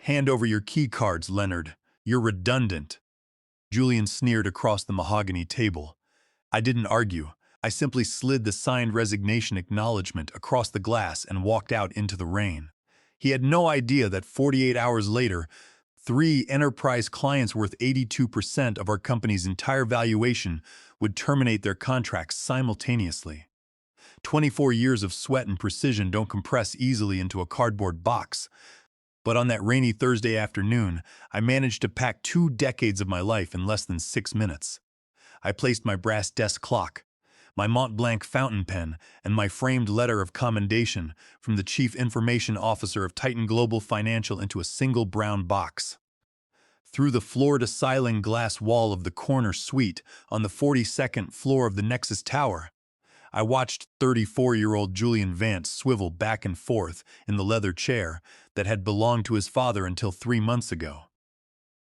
Hand over your key cards, Leonard. You're redundant. Julian sneered across the mahogany table. I didn't argue. I simply slid the signed resignation acknowledgement across the glass and walked out into the rain. He had no idea that 48 hours later, three enterprise clients worth 82% of our company's entire valuation would terminate their contracts simultaneously. 24 years of sweat and precision don't compress easily into a cardboard box. But on that rainy Thursday afternoon, I managed to pack 2 decades of my life in less than 6 minutes. I placed my brass desk clock, my Mont Blanc fountain pen, and my framed letter of commendation from the Chief Information Officer of Titan Global Financial into a single brown box. Through the floor-to-ceiling glass wall of the corner suite on the 42nd floor of the Nexus Tower, I watched 34-year-old Julian Vance swivel back and forth in the leather chair that had belonged to his father until 3 months ago.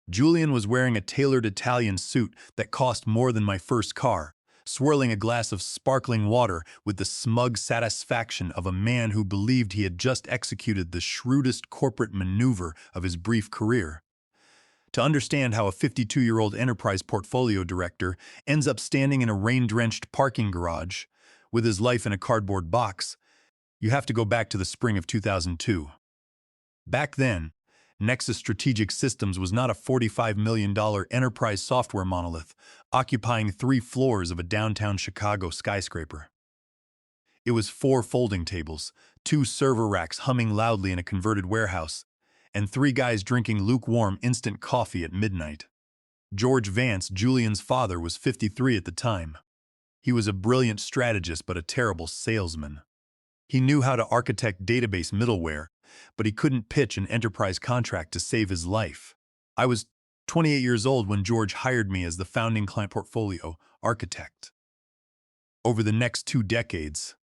Julian was wearing a tailored Italian suit that cost more than my first car, swirling a glass of sparkling water with the smug satisfaction of a man who believed he had just executed the shrewdest corporate maneuver of his brief career. To understand how a 52-year-old enterprise portfolio director ends up standing in a rain-drenched parking garage with his life in a cardboard box, you have to go back to the spring of 2002. Back then, Nexus Strategic Systems was not a $45 million enterprise software monolith occupying 3 floors of a downtown Chicago skyscraper. It was 4 folding tables, 2 server racks humming loudly in a converted warehouse, and 3 guys drinking lukewarm instant coffee at midnight. George Vance, Julian's father, was 53 at the time. He was a brilliant strategist but a terrible salesman. He knew how to architect database middleware, but he couldn't pitch an enterprise contract to save his life. I was 28 years old when George hired me as the founding client portfolio architect. Over the next 2 decades,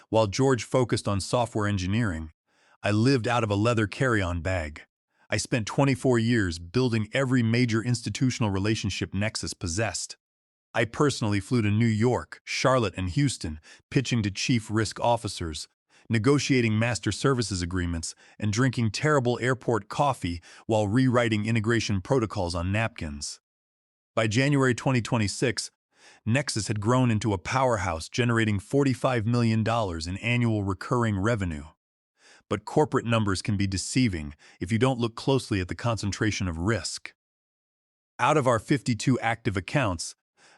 while George focused on software engineering, I lived out of a leather carry-on bag. I spent 24 years building every major institutional relationship Nexus possessed. I personally flew to New York, Charlotte, and Houston, pitching to chief risk officers, negotiating master services agreements, and drinking terrible airport coffee while rewriting integration protocols on napkins. By January 2026, Nexus had grown into a powerhouse generating $45 million in annual recurring revenue. But corporate numbers can be deceiving if you don't look closely at the concentration of risk. Out of our 52 active accounts,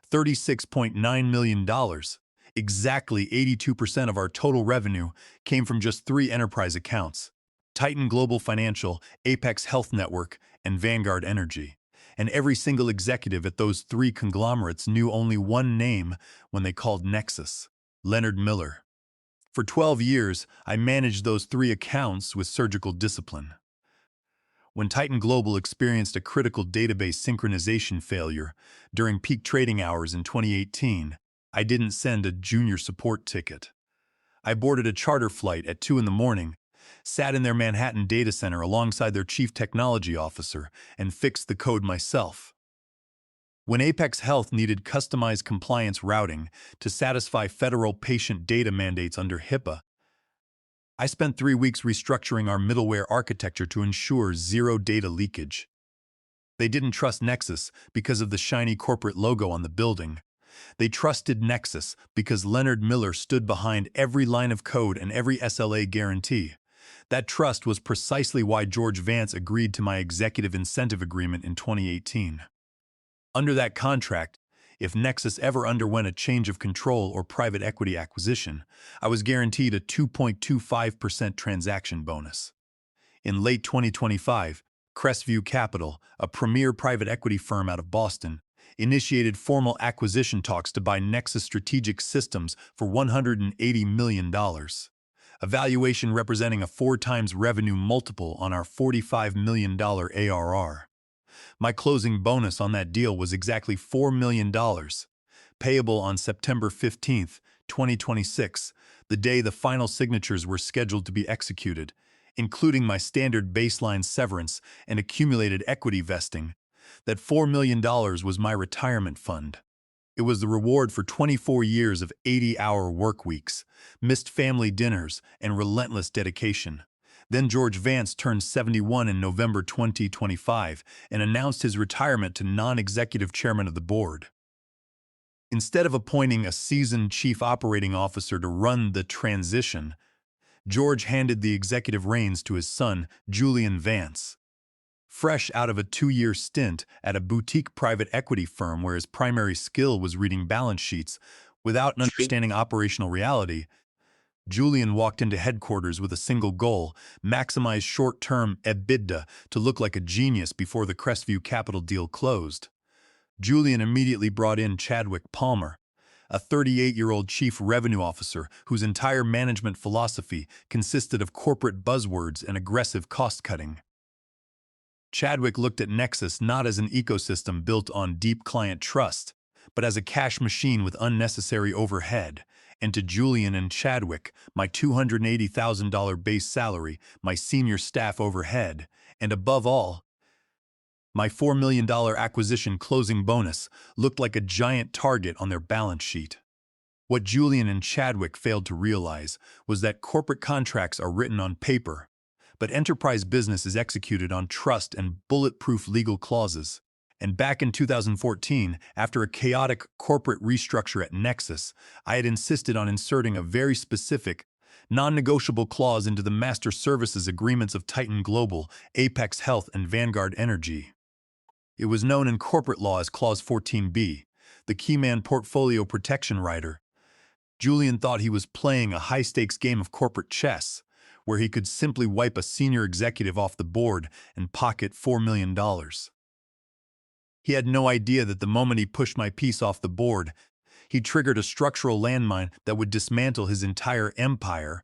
$36.9 million, exactly 82% of our total revenue, came from just 3 enterprise accounts: Titan Global Financial, Apex Health Network, and Vanguard Energy. And every single executive at those 3 conglomerates knew only one name when they called Nexus: Leonard Miller. For 12 years, I managed those 3 accounts with surgical discipline. When Titan Global experienced a critical database synchronization failure during peak trading hours in 2018, I didn't send a junior support ticket. I boarded a charter flight at 2 in the morning, sat in their Manhattan data center alongside their chief technology officer, and fixed the code myself. When Apex Health needed customized compliance routing to satisfy federal patient data mandates under HIPAA, I spent 3 weeks restructuring our middleware architecture to ensure zero data leakage. They didn't trust Nexus because of the shiny corporate logo on the building. They trusted Nexus because Leonard Miller stood behind every line of code and every SLA guarantee. That trust was precisely why George Vance agreed to my executive incentive agreement in 2018. Under that contract, if Nexus ever underwent a change of control or private equity acquisition, I was guaranteed a 2.25% transaction bonus. In late 2025, Crestview Capital, a premier private equity firm out of Boston, initiated formal acquisition talks to buy Nexus Strategic Systems for $180 million, a valuation representing a 4 times revenue multiple on our $45 million ARR. My closing bonus on that deal was exactly $4 million, payable on September 15, 2026, the day the final signatures were scheduled to be executed, including my standard baseline severance and accumulated equity vesting. That $4 million was my retirement fund. It was the reward for 24 years of 80-hour work weeks, missed family dinners, and relentless dedication. Then George Vance turned 71 in November 2025 and announced his retirement to non-executive chairman of the board. Instead of appointing a seasoned chief operating officer to run the transition, George handed the executive reins to his son, Julian Vance. Fresh out of a 2-year stint at a boutique private equity firm where his primary skill was reading balance sheets without understanding operational reality, Julian walked into headquarters with a single goal: maximize short-term EBITDA to look like a genius before the Crestview Capital deal closed. Julian immediately brought in Chadwick Palmer, a 38-year-old chief revenue officer whose entire management philosophy consisted of corporate buzzwords and aggressive cost-cutting. Chadwick looked at Nexus not as an ecosystem built on deep client trust, but as a cash machine with unnecessary overhead. And to Julian and Chadwick, my $280,000 base salary, my senior staff overhead, and above all, my $4 million acquisition closing bonus looked like a giant target on their balance sheet. What Julian and Chadwick failed to realize was that corporate contracts are written on paper, but enterprise business is executed on trust and bulletproof legal clauses. And back in 2014, after a chaotic corporate restructure at Nexus, I had insisted on inserting a very specific, non-negotiable clause into the master services agreements of Titan Global, Apex Health, and Vanguard Energy. It was known in corporate law as Clause 14B, the Keyman Portfolio Protection Rider. Julian thought he was playing a high-stakes game of corporate chess, where he could simply wipe a senior executive off the board and pocket $4 million. He had no idea that the moment he pushed my piece off the board, he triggered a structural landmine that would dismantle his entire empire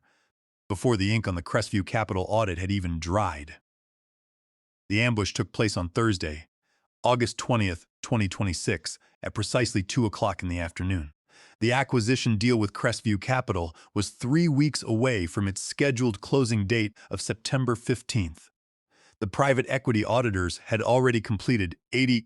before the ink on the Crestview Capital audit had even dried. The ambush took place on Thursday, August 20th, 2026, at precisely 2 o'clock in the afternoon. The acquisition deal with Crestview Capital was 3 weeks away from its scheduled closing date of September 15th. The private equity auditors had already completed 80%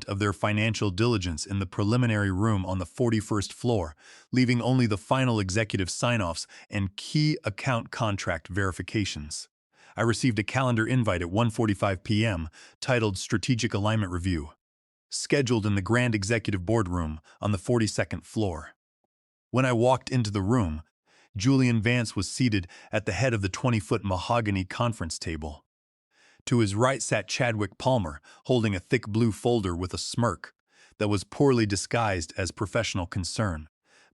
of their financial diligence in the preliminary room on the 41st floor, leaving only the final executive sign-offs and key account contract verifications. I received a calendar invite at 1:45 p.m. titled Strategic Alignment Review, scheduled in the Grand Executive Boardroom on the 42nd floor. When I walked into the room, Julian Vance was seated at the head of the 20-foot mahogany conference table. To his right sat Chadwick Palmer, holding a thick blue folder with a smirk that was poorly disguised as professional concern.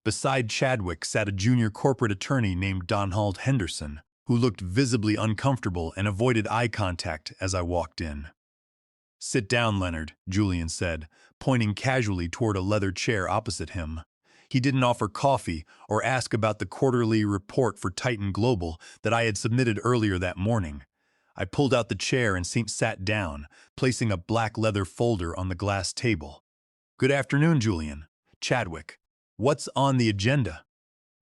Beside Chadwick sat a junior corporate attorney named Donald Henderson, who looked visibly uncomfortable and avoided eye contact as I walked in. "Sit down, Leonard," Julian said, pointing casually toward a leather chair opposite him. He didn't offer coffee or ask about the quarterly report for Titan Global that I had submitted earlier that morning. I pulled out the chair and sat down, placing a black leather folder on the glass table. "Good afternoon, Julian." "Chadwick, what's on the agenda?"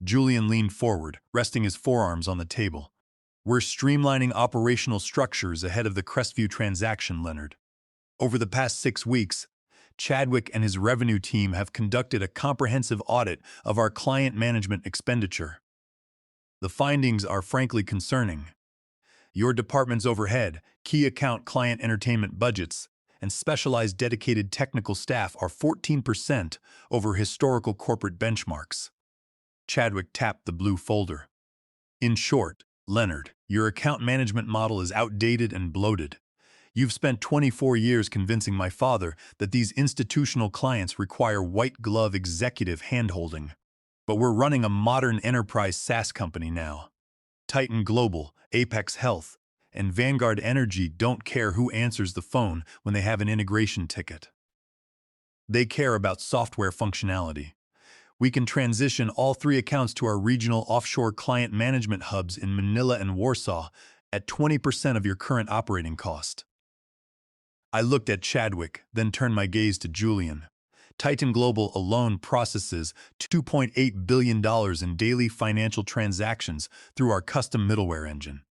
Julian leaned forward, resting his forearms on the table. "We're streamlining operational structures ahead of the Crestview transaction, Leonard. Over the past 6 weeks, Chadwick and his revenue team have conducted a comprehensive audit of our client management expenditure. The findings are frankly concerning. Your department's overhead, key account client entertainment budgets, and specialized dedicated technical staff are 14% over historical corporate benchmarks." Chadwick tapped the blue folder. "In short, Leonard, your account management model is outdated and bloated. You've spent 24 years convincing my father that these institutional clients require white-glove executive handholding. But we're running a modern enterprise SaaS company now. Titan Global, Apex Health, and Vanguard Energy don't care who answers the phone when they have an integration ticket. They care about software functionality. We can transition all 3 accounts to our regional offshore client management hubs in Manila and Warsaw at 20% of your current operating cost." I looked at Chadwick, then turned my gaze to Julian. Titan Global alone processes $2.8 billion in daily financial transactions through our custom middleware engine.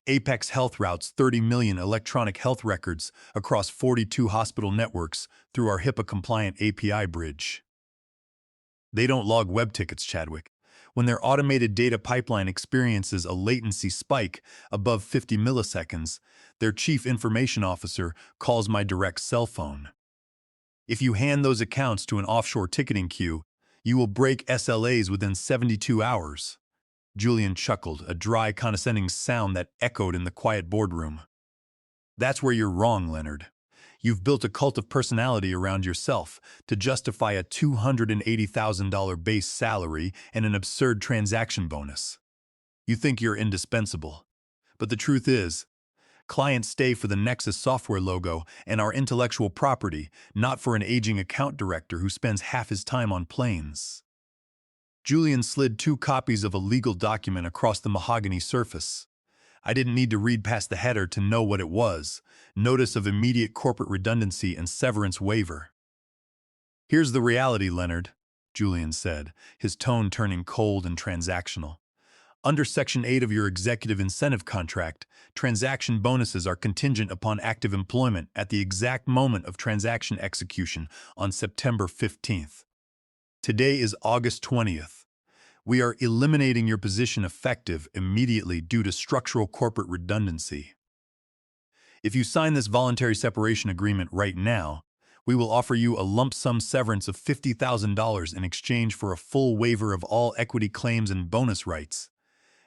Apex Health routes 30 million electronic health records across 42 hospital networks through our HIPAA-compliant API bridge. They don't log web tickets, Chadwick. When their automated data pipeline experiences a latency spike above 50 milliseconds, their chief information officer calls my direct cell phone. If you hand those accounts to an offshore ticketing queue, you will break SLAs within 72 hours. Julian chuckled, a dry, condescending sound that echoed in the quiet boardroom. That's where you're wrong, Leonard. You've built a cult of personality around yourself to justify a $280,000 base salary and an absurd transaction bonus. You think you're indispensable. But the truth is, clients stay for the Nexus software logo and our intellectual property, not for an aging account director who spends half his time on planes. Julian slid 2 copies of a legal document across the mahogany surface. I didn't need to read past the header to know what it was: Notice of Immediate Corporate Redundancy and Severance Waiver. Here's the reality, Leonard, Julian said, his tone turning cold and transactional. Under Section 8 of your executive incentive contract, transaction bonuses are contingent upon active employment at the exact moment of transaction execution on September 15th. Today is August 20th. We are eliminating your position effective immediately due to structural corporate redundancy. If you sign this voluntary separation agreement right now, we will offer you a lump sum severance of $50,000 in exchange for a full waiver of all equity claims and bonus rights.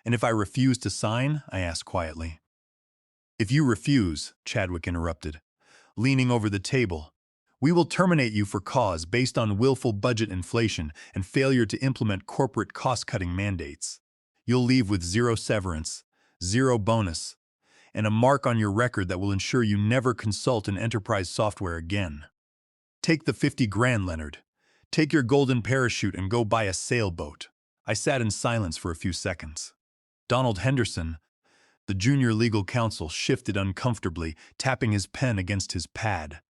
And if I refuse to sign? I asked quietly. If you refuse, Chadwick interrupted, leaning over the table, we will terminate you for cause based on willful budget inflation and failure to implement corporate cost-cutting mandates. You'll leave with 0 severance, 0 bonus, and a mark on your record that will ensure you never consult an enterprise software again. Take the 50 grand, Leonard. Take your golden parachute and go buy a sailboat. I sat in silence for a few seconds. Donald Henderson, the junior legal counsel, shifted uncomfortably, tapping his pen against his pad.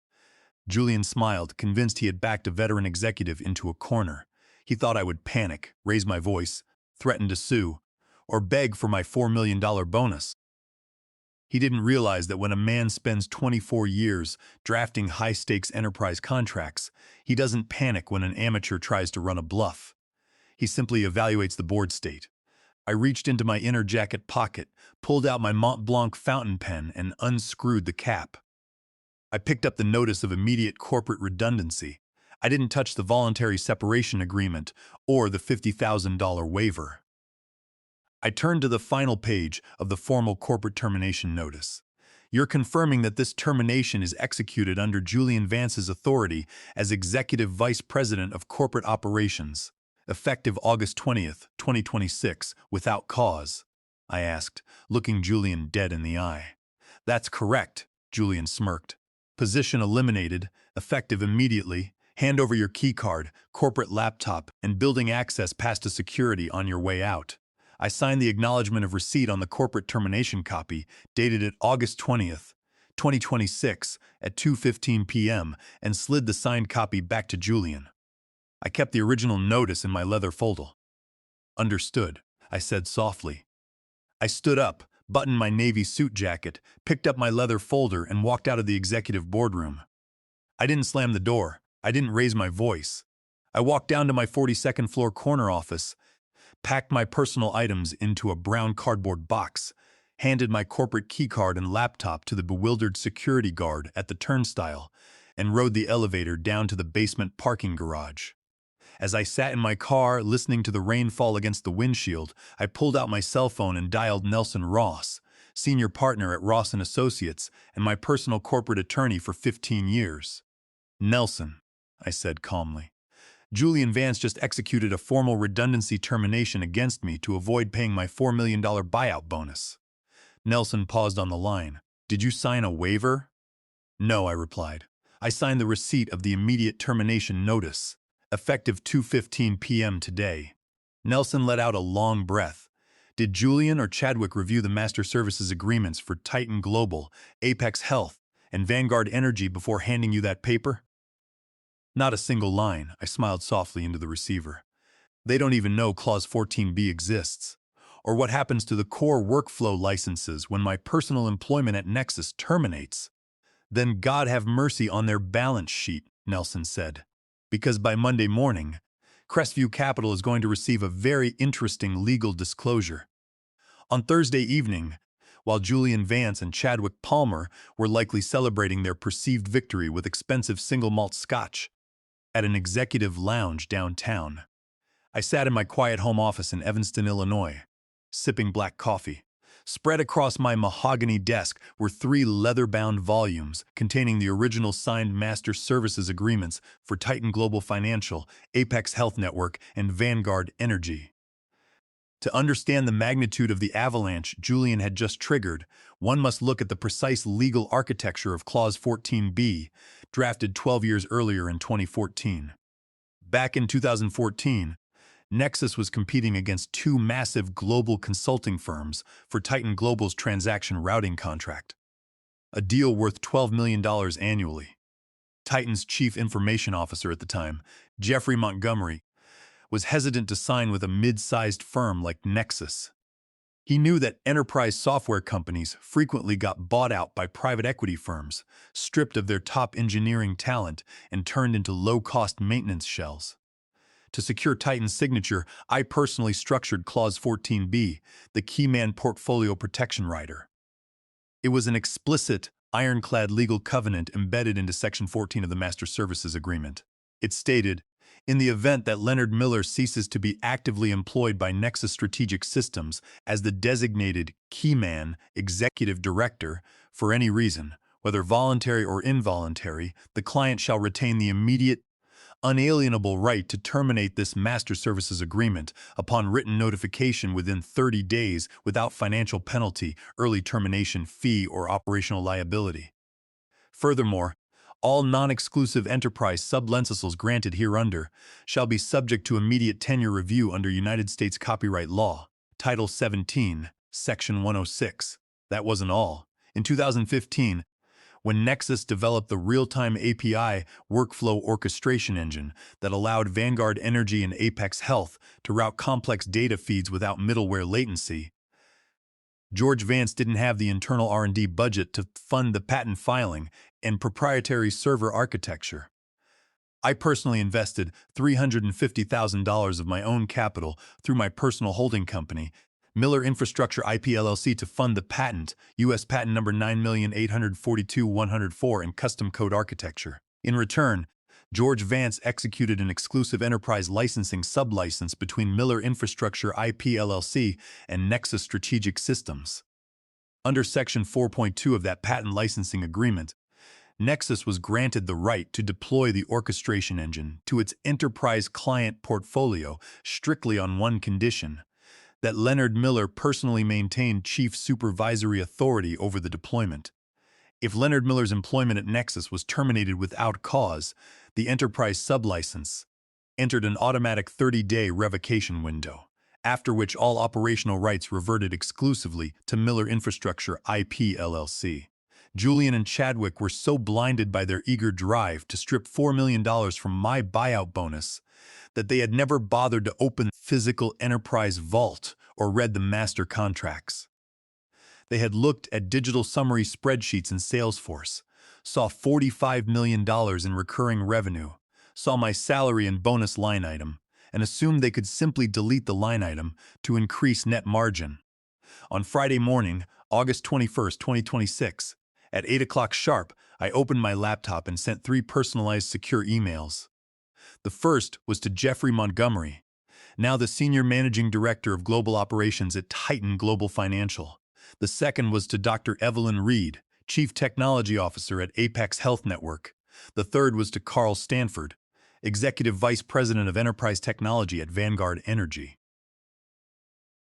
Julian smiled, convinced he had backed a veteran executive into a corner. He thought I would panic, raise my voice, threaten to sue, or beg for my $4 million bonus. He didn't realize that when a man spends 24 years drafting high-stakes enterprise contracts, he doesn't panic when an amateur tries to run a bluff. He simply evaluates the board state. I reached into my inner jacket pocket, pulled out my Mont Blanc fountain pen, and unscrewed the cap. I picked up the Notice of Immediate Corporate Redundancy. I didn't touch the voluntary separation agreement or the $50,000 waiver. I turned to the final page of the formal corporate termination notice. You're confirming that this termination is executed under Julian Vance's authority as Executive Vice President of Corporate Operations, effective August 20th, 2026, without cause? I asked, looking Julian dead in the eye. That's correct, Julian smirked. Position eliminated, effective immediately. Hand over your keycard, corporate laptop, and building access pass to security on your way out. I signed the acknowledgement of receipt on the corporate termination copy, dated at August 20th, 2026, at 2:15 p.m., and slid the signed copy back to Julian. I kept the original notice in my leather folder. Understood, I said softly. I stood up, buttoned my navy suit jacket, picked up my leather folder, and walked out of the executive boardroom. I didn't slam the door. I didn't raise my voice. I walked down to my 42nd floor corner office, packed my personal items into a brown cardboard box, handed my corporate keycard and laptop to the bewildered security guard at the turnstile, and rode the elevator down to the basement parking garage. As I sat in my car, listening to the rain fall against the windshield, I pulled out my cell phone and dialed Nelson Ross, senior partner at Ross & Associates and my personal corporate attorney for 15 years. Nelson, I said calmly, Julian Vance just executed a formal redundancy termination against me to avoid paying my $4 million buyout bonus. Nelson paused on the line. Did you sign a waiver? No, I replied. I signed the receipt of the immediate termination notice, effective 2:15 p.m. today. Nelson let out a long breath. Did Julian or Chadwick review the master services agreements for Titan Global, Apex Health, and Vanguard Energy before handing you that paper? Not a single line, I smiled softly into the receiver. They don't even know Clause 14b exists, or what happens to the core workflow licenses when my personal employment at Nexus terminates. Then God have mercy on their balance sheet, Nelson said, because by Monday morning, Crestview Capital is going to receive a very interesting legal disclosure. On Thursday evening, while Julian Vance and Chadwick Palmer were likely celebrating their perceived victory with expensive single malt scotch at an executive lounge downtown, I sat in my quiet home office in Evanston, Illinois, sipping black coffee. Spread across my mahogany desk were 3 leather-bound volumes containing the original signed master services agreements for Titan Global Financial, Apex Health Network, and Vanguard Energy. To understand the magnitude of the avalanche Julian had just triggered, one must look at the precise legal architecture of Clause 14b, drafted 12 years earlier in 2014. Back in 2014, Nexus was competing against 2 massive global consulting firms for Titan Global's transaction routing contract, a deal worth $12 million annually. Titan's chief information officer at the time, Jeffrey Montgomery, was hesitant to sign with a mid-sized firm like Nexus. He knew that enterprise software companies frequently got bought out by private equity firms, stripped of their top engineering talent, and turned into low-cost maintenance shells. To secure Titan's signature, I personally structured Clause 14b, the Keyman Portfolio Protection Rider. It was an explicit, ironclad legal covenant embedded into Section 14 of the Master Services Agreement. It stated, in the event that Leonard Miller ceases to be actively employed by Nexus Strategic Systems as the designated Keyman Executive Director for any reason, whether voluntary or involuntary, the client shall retain the immediate, unalienable right to terminate this master services agreement upon written notification within 30 days without financial penalty, early termination fee, or operational liability. Furthermore, all non-exclusive enterprise sublenticels granted hereunder shall be subject to immediate tenure review under United States copyright law, Title 17, Section 106. That wasn't all. In 2015, when Nexus developed the real-time API workflow orchestration engine that allowed Vanguard Energy and Apex Health to route complex data feeds without middleware latency, George Vance didn't have the internal R&D budget to fund the patent filing and proprietary server architecture. I personally invested $350,000 of my own capital through my personal holding company, Miller Infrastructure IP LLC, to fund the patent, U.S. Patent Number 9842104, and custom code architecture. In return, George Vance executed an exclusive enterprise licensing sublicense between Miller Infrastructure IP LLC and Nexus Strategic Systems. Under Section 4.2 of that patent licensing agreement, Nexus was granted the right to deploy the orchestration engine to its enterprise client portfolio strictly on one condition: that Leonard Miller personally maintained chief supervisory authority over the deployment. If Leonard Miller's employment at Nexus was terminated without cause, the enterprise sublicense entered an automatic 30-day revocation window, after which all operational rights reverted exclusively to Miller Infrastructure IP LLC. Julian and Chadwick were so blinded by their eager drive to strip $4 million from my buyout bonus that they had never bothered to open physical enterprise vault or read the master contracts. They had looked at digital summary spreadsheets in Salesforce, saw $45 million in recurring revenue, saw my salary and bonus line item, and assumed they could simply delete the line item to increase net margin. On Friday morning, August 21, 2026, at 8 o'clock sharp, I opened my laptop and sent 3 personalized secure emails. The first was to Jeffrey Montgomery, now the Senior Managing Director of Global Operations at Titan Global Financial. The second was to Dr. Evelyn Reed, Chief Technology Officer at Apex Health Network. The third was to Carl Stanford, Executive Vice President of Enterprise Technology at Vanguard Energy.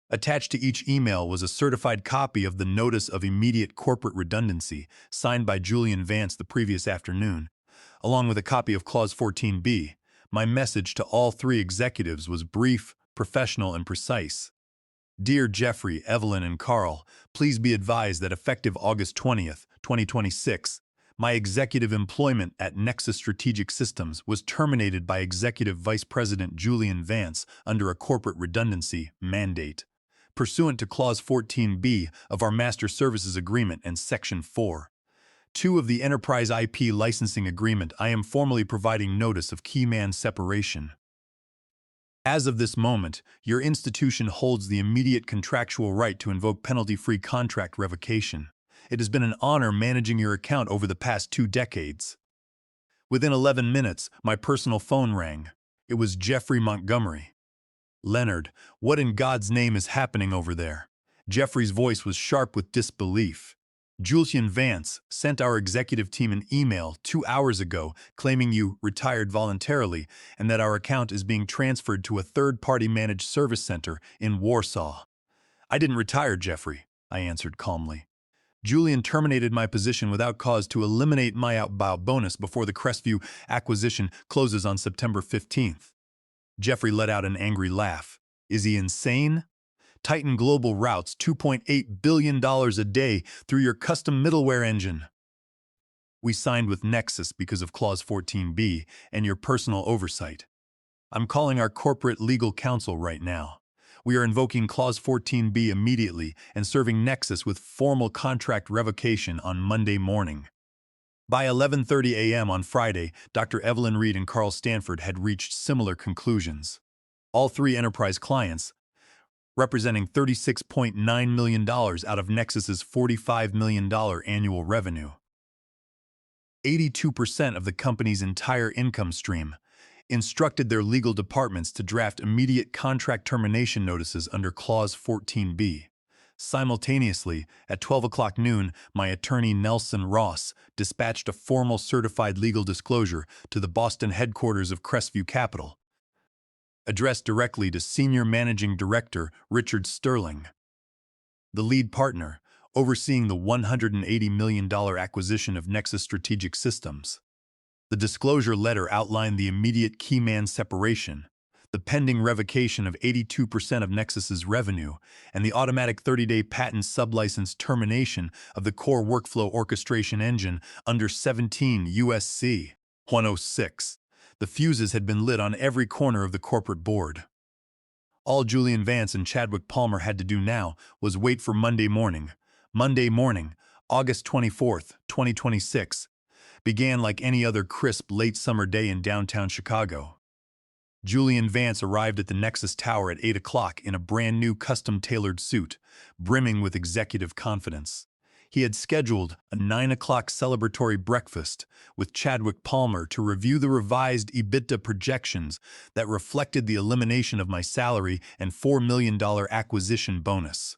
Attached to each email was a certified copy of the Notice of Immediate Corporate Redundancy signed by Julian Vance the previous afternoon, along with a copy of Clause 14b. My message to all 3 executives was brief, professional, and precise. Dear Jeffrey, Evelyn, and Carl, please be advised that effective August 20th, 2026, my executive employment at Nexus Strategic Systems was terminated by Executive Vice President Julian Vance under a corporate redundancy mandate. Pursuant to Clause 14b of our Master Services Agreement and Section 4.2 of the Enterprise IP Licensing Agreement, I am formally providing notice of Keyman separation. As of this moment, your institution holds the immediate contractual right to invoke penalty-free contract revocation. It has been an honor managing your account over the past 2 decades. Within 11 minutes, my personal phone rang. It was Jeffrey Montgomery. Leonard, what in God's name is happening over there? Jeffrey's voice was sharp with disbelief. Julian Vance sent our executive team an email 2 hours ago claiming you retired voluntarily and that our account is being transferred to a third-party managed service center in Warsaw. I didn't retire, Jeffrey, I answered calmly. Julian terminated my position without cause to eliminate my outbound bonus before the Crestview acquisition closes on September 15th. Jeffrey let out an angry laugh. Is he insane? Titan Global routes $2.8 billion a day through your custom middleware engine. We signed with Nexus because of Clause 14B and your personal oversight. I'm calling our corporate legal counsel right now. We are invoking Clause 14B immediately and serving Nexus with formal contract revocation on Monday morning. By 11:30 a.m. on Friday, Dr. Evelyn Reed and Carl Stanford had reached similar conclusions. All 3 enterprise clients, representing $36.9 million out of Nexus's $45 million annual revenue, 82% of the company's entire income stream, instructed their legal departments to draft immediate contract termination notices under Clause 14B. Simultaneously, at 12 o'clock noon, my attorney Nelson Ross dispatched a formal certified legal disclosure to the Boston headquarters of Crestview Capital, addressed directly to Senior Managing Director Richard Sterling, the lead partner overseeing the $180 million acquisition of Nexus Strategic Systems. The disclosure letter outlined the immediate key man separation, the pending revocation of 82% of Nexus's revenue, and the automatic 30-day patent sublicense termination of the core workflow orchestration engine under 17 U.S.C. 106. The fuses had been lit on every corner of the corporate board. All Julian Vance and Chadwick Palmer had to do now was wait for Monday morning. Monday morning, August 24th, 2026, began like any other crisp late summer day in downtown Chicago. Julian Vance arrived at the Nexus Tower at 8 o'clock in a brand new custom-tailored suit, brimming with executive confidence. He had scheduled a 9 o'clock celebratory breakfast with Chadwick Palmer to review the revised EBITDA projections that reflected the elimination of my salary and $4 million acquisition bonus.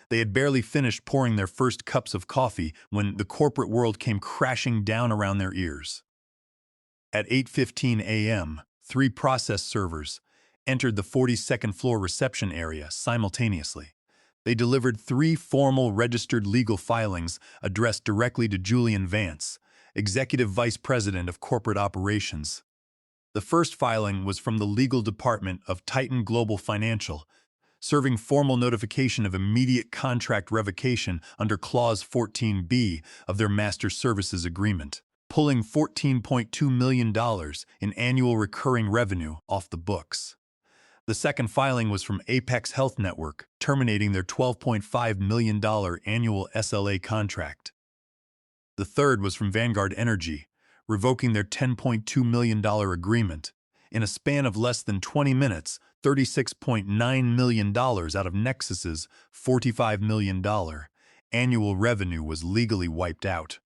They had barely finished pouring their first cups of coffee when the corporate world came crashing down around their ears. At 8:15 a.m., 3 process servers entered the 42nd floor reception area simultaneously. They delivered 3 formal registered legal filings addressed directly to Julian Vance, Executive Vice President of Corporate Operations. The first filing was from the legal department of Titan Global Financial, serving formal notification of immediate contract revocation under Clause 14B of their Master Services Agreement, pulling $14.2 million in annual recurring revenue off the books. The second filing was from Apex Health Network, terminating their $12.5 million annual SLA contract. The third was from Vanguard Energy, revoking their $10.2 million agreement. In a span of less than 20 minutes, $36.9 million out of Nexus's $45 million annual revenue was legally wiped out.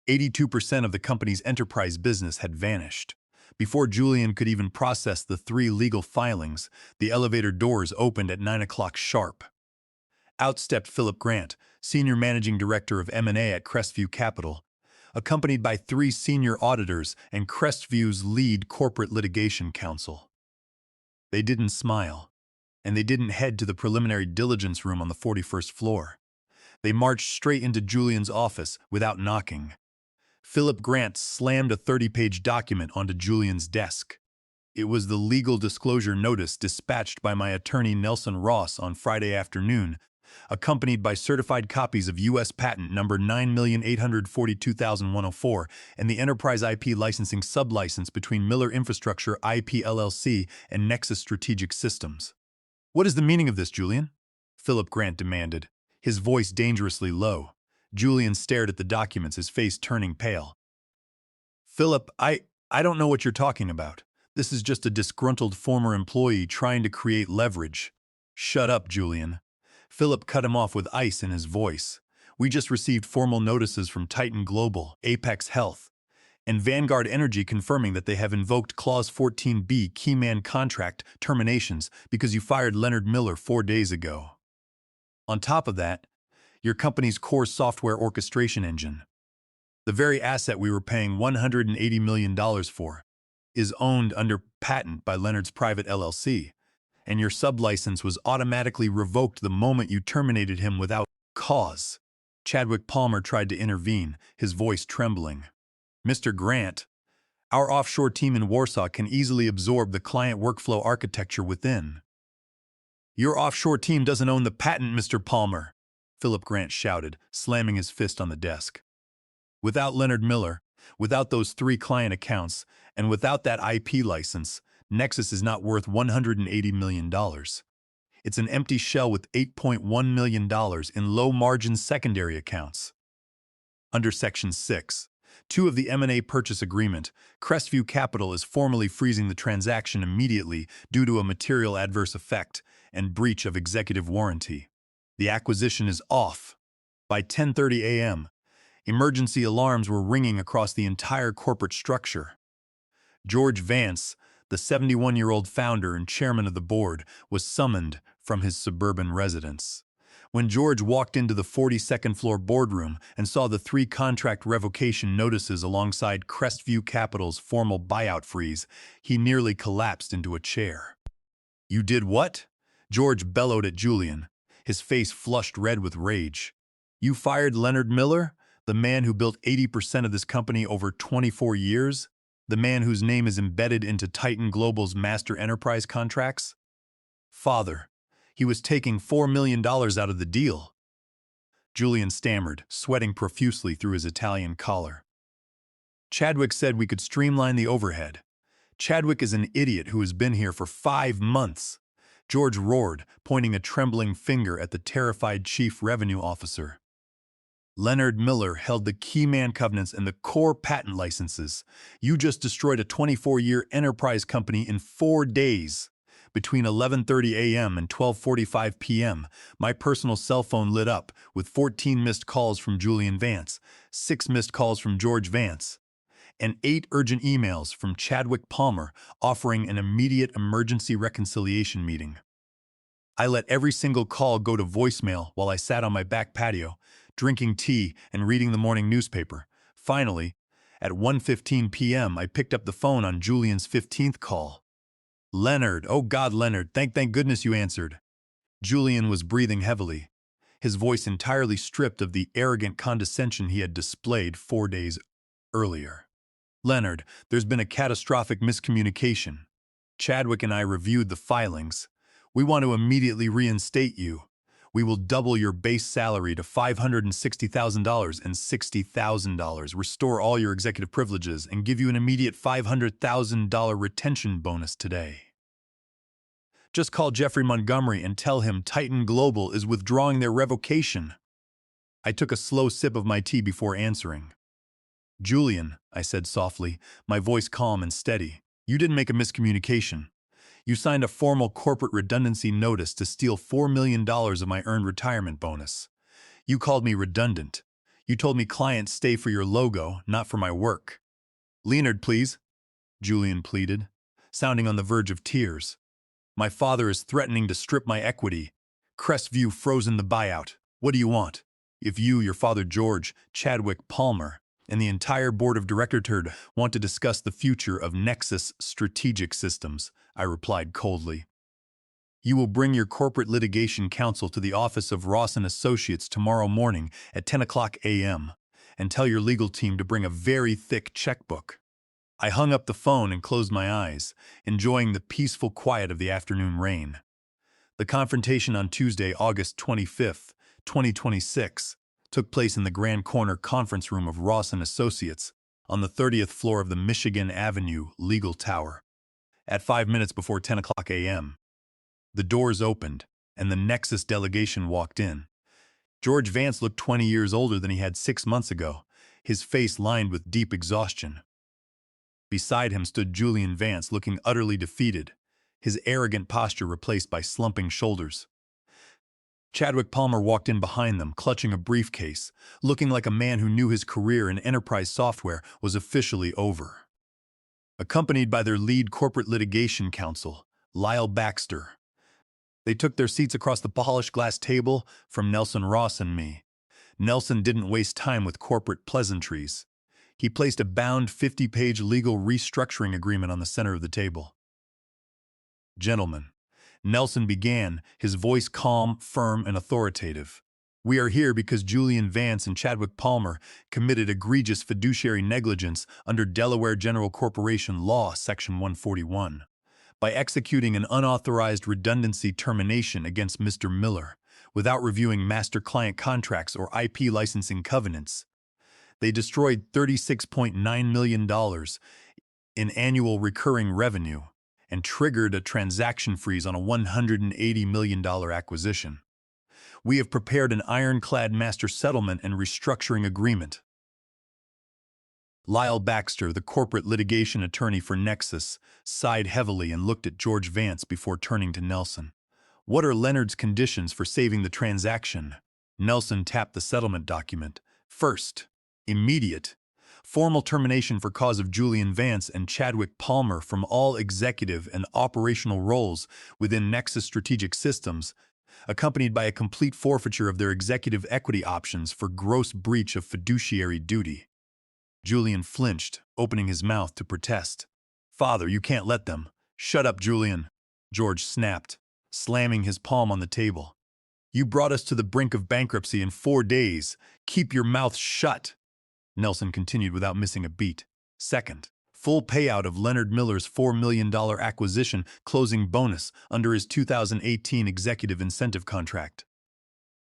82% of the company's enterprise business had vanished. Before Julian could even process the 3 legal filings, the elevator doors opened at 9 o'clock sharp. Out stepped Philip Grant, Senior Managing Director of M&A at Crestview Capital, accompanied by 3 senior auditors and Crestview's lead corporate litigation counsel. They didn't smile, and they didn't head to the preliminary diligence room on the 41st floor. They marched straight into Julian's office without knocking. Philip Grant slammed a 30-page document onto Julian's desk. It was the legal disclosure notice dispatched by my attorney Nelson Ross on Friday afternoon, accompanied by certified copies of U.S. Patent number 9,842,104 and the Enterprise IP Licensing Sublicense between Miller Infrastructure IP LLC and Nexus Strategic Systems. "What is the meaning of this, Julian?" Philip Grant demanded, his voice dangerously low. Julian stared at the documents, his face turning pale. "Philip, I don't know what you're talking about. This is just a disgruntled former employee trying to create leverage. Shut up, Julian. Philip cut him off with ice in his voice. We just received formal notices from Titan Global, Apex Health, and Vanguard Energy confirming that they have invoked Clause 14B keyman contract terminations because you fired Leonard Miller 4 days ago. On top of that, your company's core software orchestration engine, the very asset we were paying $180 million for, is owned under patent by Leonard's private LLC, and your sublicense was automatically revoked the moment you terminated him without cause. Chadwick Palmer tried to intervene, his voice trembling. Mr. Grant, our offshore team in Warsaw can easily absorb the client workflow architecture within. Your offshore team doesn't own the patent, Mr. Palmer, Philip Grant shouted, slamming his fist on the desk. Without Leonard Miller, without those 3 client accounts, and without that IP license, Nexus is not worth $180 million. It's an empty shell with $8.1 million in low-margin secondary accounts. Under Section 6, 2 of the M&A purchase agreement, Crestview Capital is formally freezing the transaction immediately due to a material adverse effect and breach of executive warranty. The acquisition is off. By 10:30 a.m., emergency alarms were ringing across the entire corporate structure. George Vance, the 71-year-old founder and chairman of the board, was summoned from his suburban residence. When George walked into the 42nd floor boardroom and saw the 3 contract revocation notices alongside Crestview Capital's formal buyout freeze, he nearly collapsed into a chair. "You did what?" George bellowed at Julian, his face flushed red with rage. "You fired Leonard Miller, the man who built 80% of this company over 24 years? The man whose name is embedded into Titan Global's master enterprise contracts? Father, he was taking $4 million out of the deal." Julian stammered, sweating profusely through his Italian collar. "Chadwick said we could streamline the overhead. Chadwick is an idiot who has been here for 5 months. George roared, pointing a trembling finger at the terrified chief revenue officer. Leonard Miller held the keyman covenants and the core patent licenses. You just destroyed a 24-year enterprise company in 4 days. Between 11:30 a.m. and 12:45 p.m., my personal cell phone lit up with 14 missed calls from Julian Vance, 6 missed calls from George Vance, and 8 urgent emails from Chadwick Palmer offering an immediate emergency reconciliation meeting. I let every single call go to voicemail while I sat on my back patio, drinking tea and reading the morning newspaper. Finally, at 1:15 p.m., I picked up the phone on Julian's 15th call. "Leonard, oh God, Leonard, thank goodness you answered." Julian was breathing heavily, his voice entirely stripped of the arrogant condescension he had displayed 4 days earlier. "Leonard, there's been a catastrophic miscommunication. Chadwick and I reviewed the filings. We want to immediately reinstate you. We will double your base salary to $560,000 and $60,000, restore all your executive privileges, and give you an immediate $500,000 retention bonus today. Just call Jeffrey Montgomery and tell him Titan Global is withdrawing their revocation." I took a slow sip of my tea before answering. "Julian," I said softly, my voice calm and steady, "you didn't make a miscommunication. You signed a formal corporate redundancy notice to steal $4 million of my earned retirement bonus. You called me redundant. You told me clients stay for your logo, not for my work." "Leonard, please," Julian pleaded, sounding on the verge of tears. "My father is threatening to strip my equity. Crestview frozen the buyout. What do you want? If you, your father George, Chadwick Palmer, and the entire board of directors want to discuss the future of Nexus Strategic Systems," I replied coldly, "you will bring your corporate litigation counsel to the office of Ross & Associates tomorrow morning at 10 o'clock a.m. and tell your legal team to bring a very thick checkbook." I hung up the phone and closed my eyes, enjoying the peaceful quiet of the afternoon rain. The confrontation on Tuesday, August 25th, 2026, took place in the Grand Corner conference room of Ross & Associates on the 30th floor of the Michigan Avenue Legal Tower. At 5 minutes before 10 o'clock a.m., the doors opened and the Nexus delegation walked in. George Vance looked 20 years older than he had 6 months ago, his face lined with deep exhaustion. Beside him stood Julian Vance, looking utterly defeated, his arrogant posture replaced by slumping shoulders. Chadwick Palmer walked in behind them, clutching a briefcase, looking like a man who knew his career in enterprise software was officially over. Accompanied by their lead corporate litigation counsel, Lyle Baxter. They took their seats across the polished glass table from Nelson Ross and me. Nelson didn't waste time with corporate pleasantries. He placed a bound 50-page legal restructuring agreement on the center of the table. "Gentlemen," Nelson began, his voice calm, firm, and authoritative. "We are here because Julian Vance and Chadwick Palmer committed egregious fiduciary negligence under Delaware General Corporation Law, Section 141, by executing an unauthorized redundancy termination against Mr. Miller without reviewing master-client contracts or IP licensing covenants. They destroyed $36.9 million in annual recurring revenue and triggered a transaction freeze on a $180 million acquisition. We have prepared an ironclad master settlement and restructuring agreement." Lyle Baxter, the corporate litigation attorney for Nexus, sighed heavily and looked at George Vance before turning to Nelson. "What are Leonard's conditions for saving the transaction?" Nelson tapped the settlement document. "First, immediate, formal termination for cause of Julian Vance and Chadwick Palmer from all executive and operational roles within Nexus Strategic Systems, accompanied by a complete forfeiture of their executive equity options for gross breach of fiduciary duty." Julian flinched, opening his mouth to protest. "Father, you can't let them." "Shut up, Julian," George snapped, slamming his palm on the table. "You brought us to the brink of bankruptcy in 4 days. Keep your mouth shut," Nelson continued without missing a beat. "Second, full payout of Leonard Miller's $4 million acquisition closing bonus under his 2018 executive incentive contract.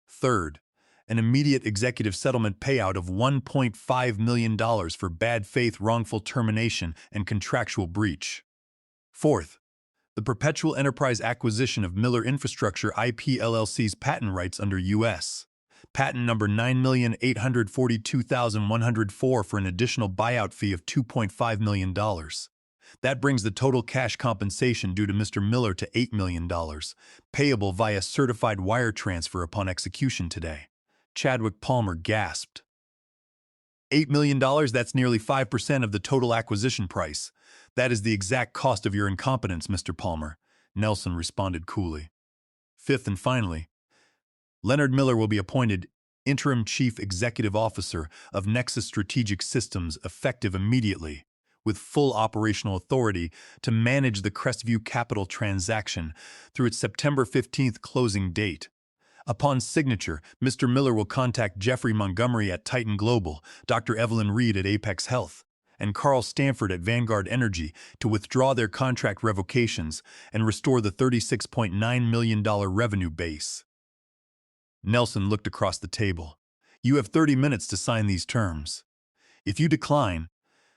Third, an immediate executive settlement payout of $1.5 million for bad faith wrongful termination and contractual breach. Fourth, the perpetual enterprise acquisition of Miller Infrastructure IP LLC's patent rights under U.S. Patent number 9,842,104 for an additional buyout fee of $2.5 million. That brings the total cash compensation due to Mr. Miller to $8 million, payable via certified wire transfer upon execution today." Chadwick Palmer gasped. $8 million? That's nearly 5% of the total acquisition price. That is the exact cost of your incompetence, Mr. Palmer, Nelson responded coolly. Fifth and finally, Leonard Miller will be appointed Interim Chief Executive Officer of Nexus Strategic Systems effective immediately, with full operational authority to manage the Crestview Capital transaction through its September 15th closing date. Upon signature, Mr. Miller will contact Jeffrey Montgomery at Titan Global, Dr. Evelyn Reed at Apex Health, and Carl Stanford at Vanguard Energy to withdraw their contract revocations and restore the $36.9 million revenue base. Nelson looked across the table. "You have 30 minutes to sign these terms. If you decline,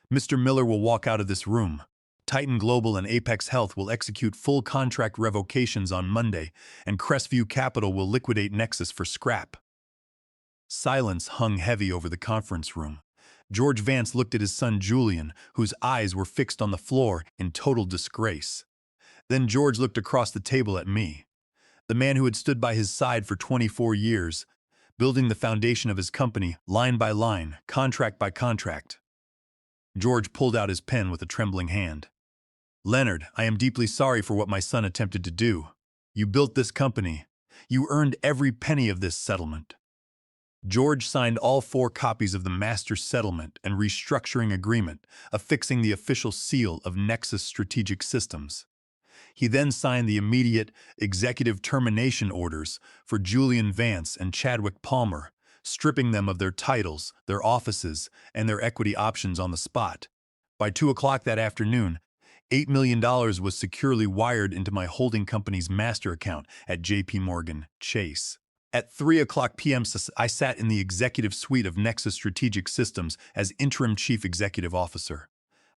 Mr. Miller will walk out of this room. Titan Global and Apex Health will execute full contract revocations on Monday, and Crestview Capital will liquidate Nexus for scrap." Silence hung heavy over the conference room. George Vance looked at his son Julian, whose eyes were fixed on the floor in total disgrace. Then George looked across the table at me, the man who had stood by his side for 24 years, building the foundation of his company line by line, contract by contract. George pulled out his pen with a trembling hand. "Leonard, I am deeply sorry for what my son attempted to do. You built this company. You earned every penny of this settlement." George signed all 4 copies of the master settlement and restructuring agreement, affixing the official seal of Nexus Strategic Systems. He then signed the immediate executive termination orders for Julian Vance and Chadwick Palmer, stripping them of their titles, their offices, and their equity options on the spot. By 2 o'clock that afternoon, $8 million was securely wired into my holding company's master account at J.P. Morgan Chase. At 3 o'clock p.m., I sat in the executive suite of Nexus Strategic Systems as interim chief executive officer.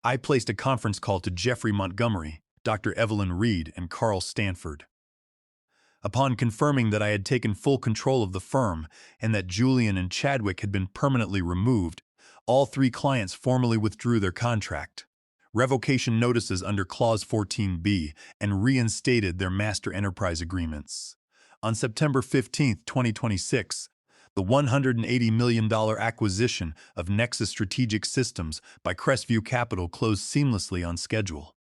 I placed a conference call to Jeffrey Montgomery, Dr. Evelyn Reed, and Carl Stanford. Upon confirming that I had taken full control of the firm and that Julian and Chadwick had been permanently removed, all 3 clients formally withdrew their contract. revocation notices under Clause 14B, and reinstated their master enterprise agreements. On September 15, 2026, the $180 million acquisition of Nexus Strategic Systems by Crestview Capital closed seamlessly on schedule.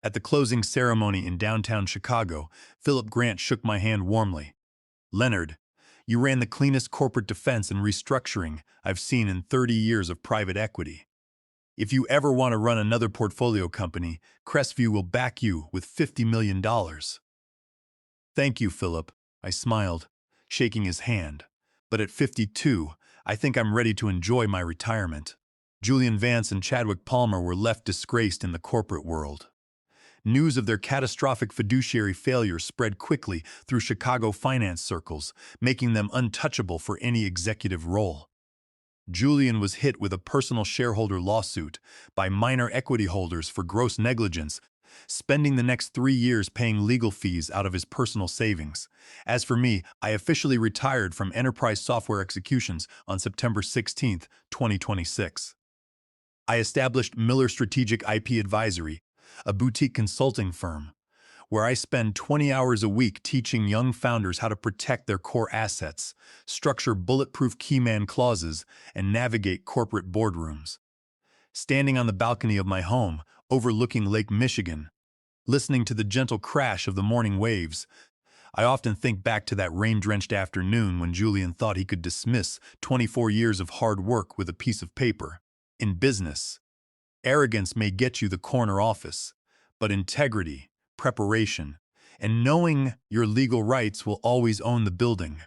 At the closing ceremony in downtown Chicago, Philip Grant shook my hand warmly. "Leonard, you ran the cleanest corporate defense and restructuring I've seen in 30 years of private equity. If you ever want to run another portfolio company, Crestview will back you with $50 million. "Thank you, Philip," I smiled, shaking his hand. "But at 52, I think I'm ready to enjoy my retirement." Julian Vance and Chadwick Palmer were left disgraced in the corporate world. News of their catastrophic fiduciary failure spread quickly through Chicago finance circles, making them untouchable for any executive role. Julian was hit with a personal shareholder lawsuit by minor equity holders for gross negligence, spending the next 3 years paying legal fees out of his personal savings. As for me, I officially retired from enterprise software executions on September 16, 2026. I established Miller Strategic IP Advisory, a boutique consulting firm, where I spend 20 hours a week teaching young founders how to protect their core assets, structure bulletproof keyman clauses, and navigate corporate boardrooms. Standing on the balcony of my home, overlooking Lake Michigan, listening to the gentle crash of the morning waves, I often think back to that rain-drenched afternoon when Julian thought he could dismiss 24 years of hard work with a piece of paper. In business, arrogance may get you the corner office, but integrity, preparation, and knowing your legal rights will always own the building.